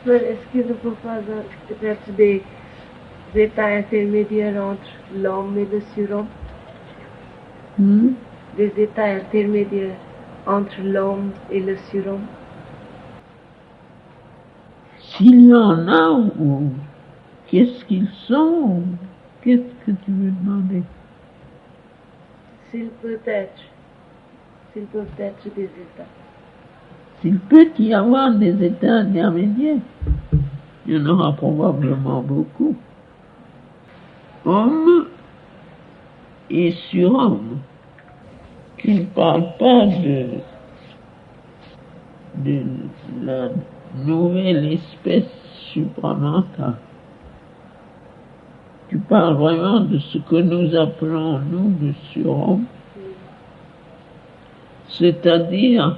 Mais est-ce qu'il ne peut pas être des états intermédiaires entre l'homme et le surhomme? Des états intermédiaires entre l'homme et le surhomme? S'il y en a, ou qu'est-ce qu'ils sont? Qu'est-ce que tu veux demander? S'ils peuvent être des états. S'il peut y avoir des états intermédiaires, il y en aura probablement beaucoup. Homme et surhomme. Tu ne parles pas de la nouvelle espèce supramentale. Tu parles vraiment de ce que nous appelons, nous, le surhomme, c'est-à-dire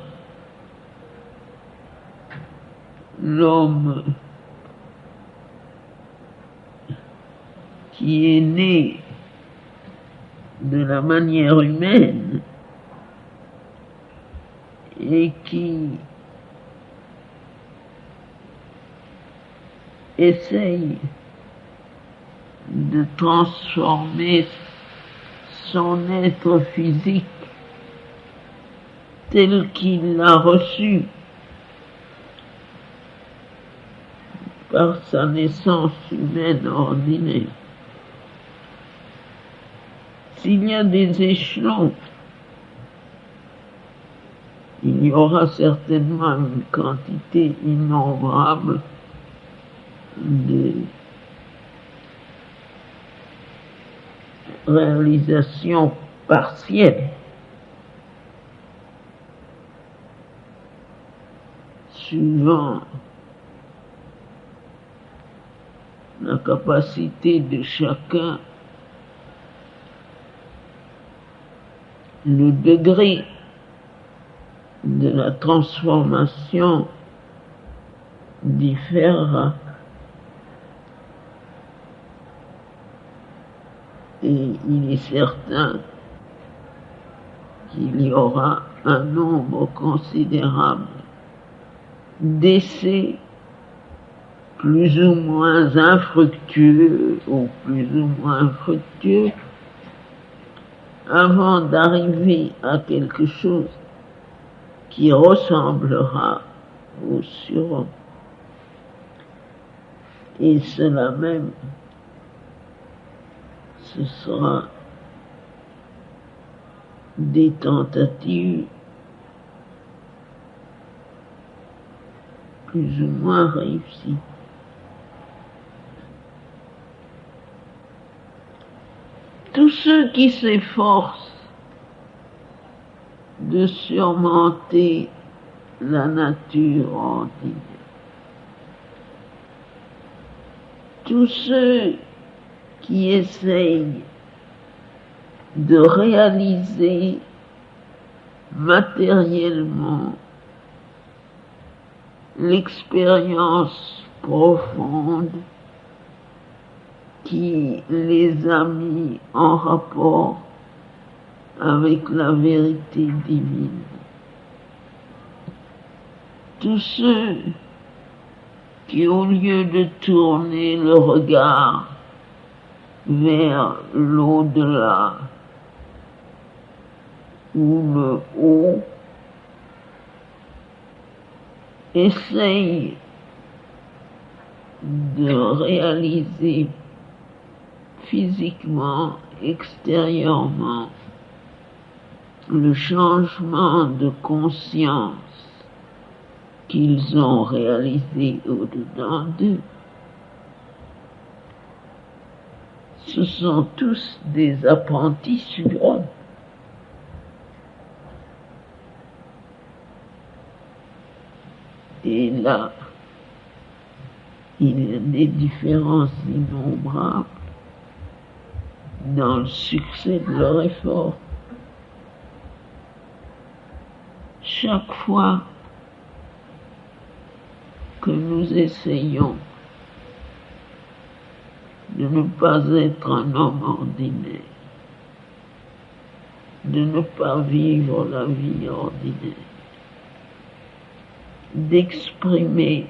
l'homme qui est né de la manière humaine et qui essaye de transformer son être physique tel qu'il l'a reçu par sa naissance humaine ordinaire. S'il y a des échelons, il y aura certainement une quantité innombrable de réalisations partielles suivant la capacité de chacun, le degré de la transformation différera. Et il est certain qu'il y aura un nombre considérable d'essais plus ou moins infructueux ou plus ou moins fructueux avant d'arriver à quelque chose qui ressemblera au surhomme. Et cela même, ce sera des tentatives plus ou moins réussies. Tous ceux qui s'efforcent de surmonter la nature ordinaire, tous ceux qui essayent de réaliser matériellement l'expérience profonde qui les a mis en rapport avec la vérité divine. Tous ceux qui, au lieu de tourner le regard vers l'au-delà ou le haut, essayent de réaliser physiquement, extérieurement, le changement de conscience qu'ils ont réalisé au-dedans d'eux. Ce sont tous des apprentis surhommes. Et là, il y a des différences innombrables dans le succès de leur effort. Chaque fois que nous essayons de ne pas être un homme ordinaire, de ne pas vivre la vie ordinaire, d'exprimer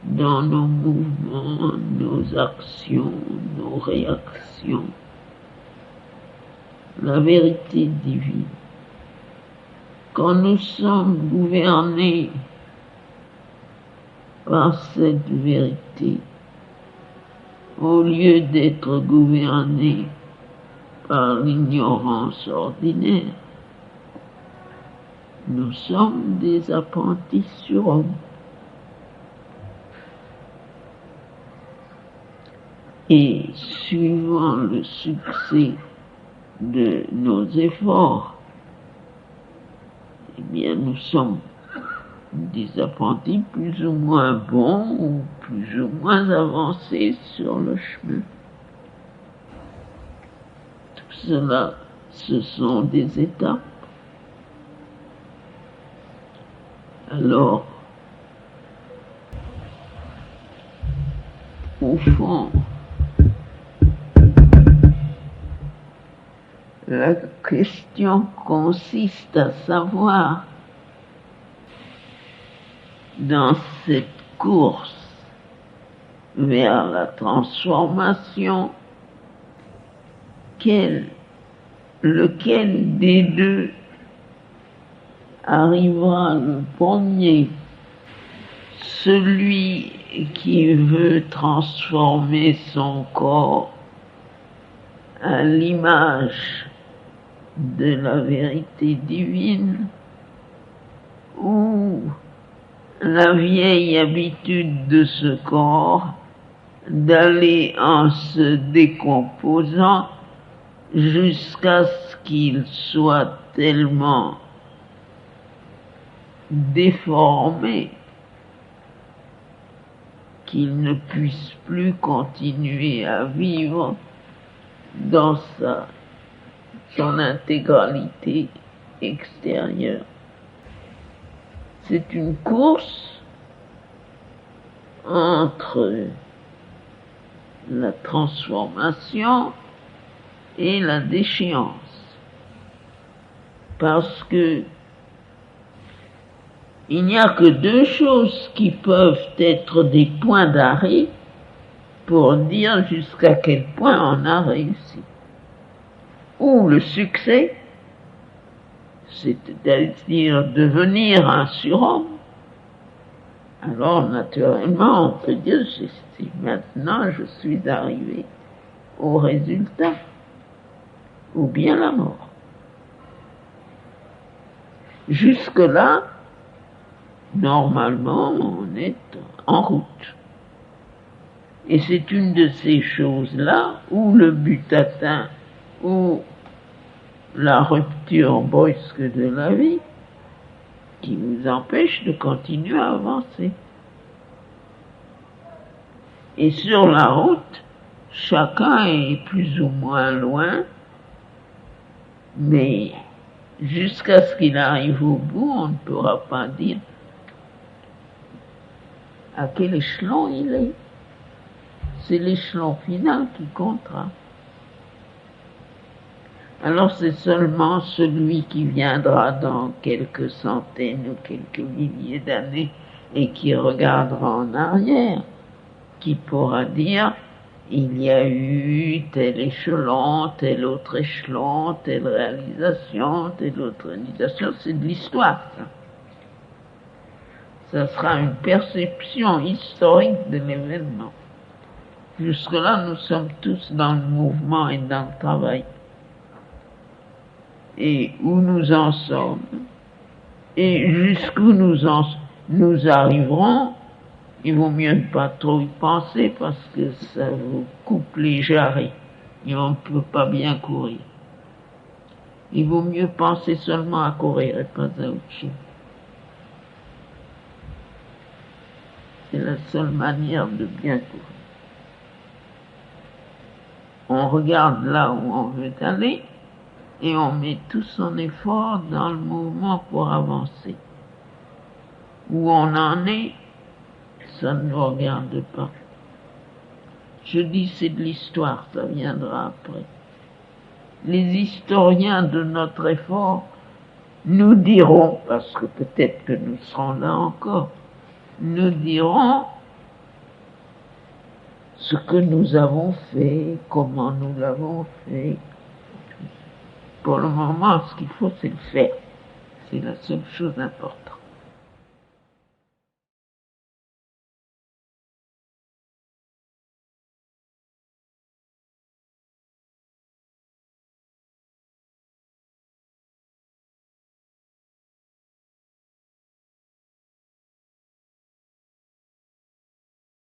dans nos mouvements, nos actions, nos réactions. La vérité divine. Quand nous sommes gouvernés par cette vérité, au lieu d'être gouvernés par l'ignorance ordinaire, nous sommes des apprentis surhommes. Et suivant le succès de nos efforts, eh bien, nous sommes des apprentis plus ou moins bons ou plus ou moins avancés sur le chemin. Tout cela, ce sont des étapes. Alors, au fond, la question consiste à savoir, dans cette course vers la transformation, lequel des deux arrivera le premier, celui qui veut transformer son corps à l'image de la vérité divine, ou la vieille habitude de ce corps d'aller en se décomposant jusqu'à ce qu'il soit tellement déformé qu'il ne puisse plus continuer à vivre dans son intégralité extérieure. C'est une course entre la transformation et la déchéance, parce que il n'y a que deux choses qui peuvent être des points d'arrêt pour dire jusqu'à quel point on a réussi. Ou le succès, c'est-à-dire devenir un surhomme. Alors naturellement, on peut dire, maintenant je suis arrivé au résultat, ou bien la mort. Jusque-là, normalement, on est en route. Et c'est une de ces choses-là où le but atteint, où la rupture brusque de la vie, qui nous empêche de continuer à avancer. Et sur la route, chacun est plus ou moins loin, mais jusqu'à ce qu'il arrive au bout, on ne pourra pas dire à quel échelon il est. C'est l'échelon final qui comptera. Alors c'est seulement celui qui viendra dans quelques centaines ou quelques milliers d'années et qui regardera en arrière qui pourra dire il y a eu tel échelon, tel autre échelon, telle réalisation, telle autre réalisation. C'est de l'histoire, ça. Ça sera une perception historique de l'événement. Jusque-là, nous sommes tous dans le mouvement et dans le travail. Et où nous en sommes, et jusqu'où nous arriverons, il vaut mieux ne pas trop y penser parce que ça vous coupe les jarrets et on ne peut pas bien courir. Il vaut mieux penser seulement à courir et pas à autre chose. C'est la seule manière de bien courir. On regarde là où on veut aller et on met tout son effort dans le mouvement pour avancer. Où on en est, ça ne nous regarde pas. Je dis c'est de l'histoire, ça viendra après. Les historiens de notre effort nous diront, parce que peut-être que nous serons là encore, nous dirons ce que nous avons fait, comment nous l'avons fait. Pour le moment, ce qu'il faut, c'est le faire. C'est la seule chose importante.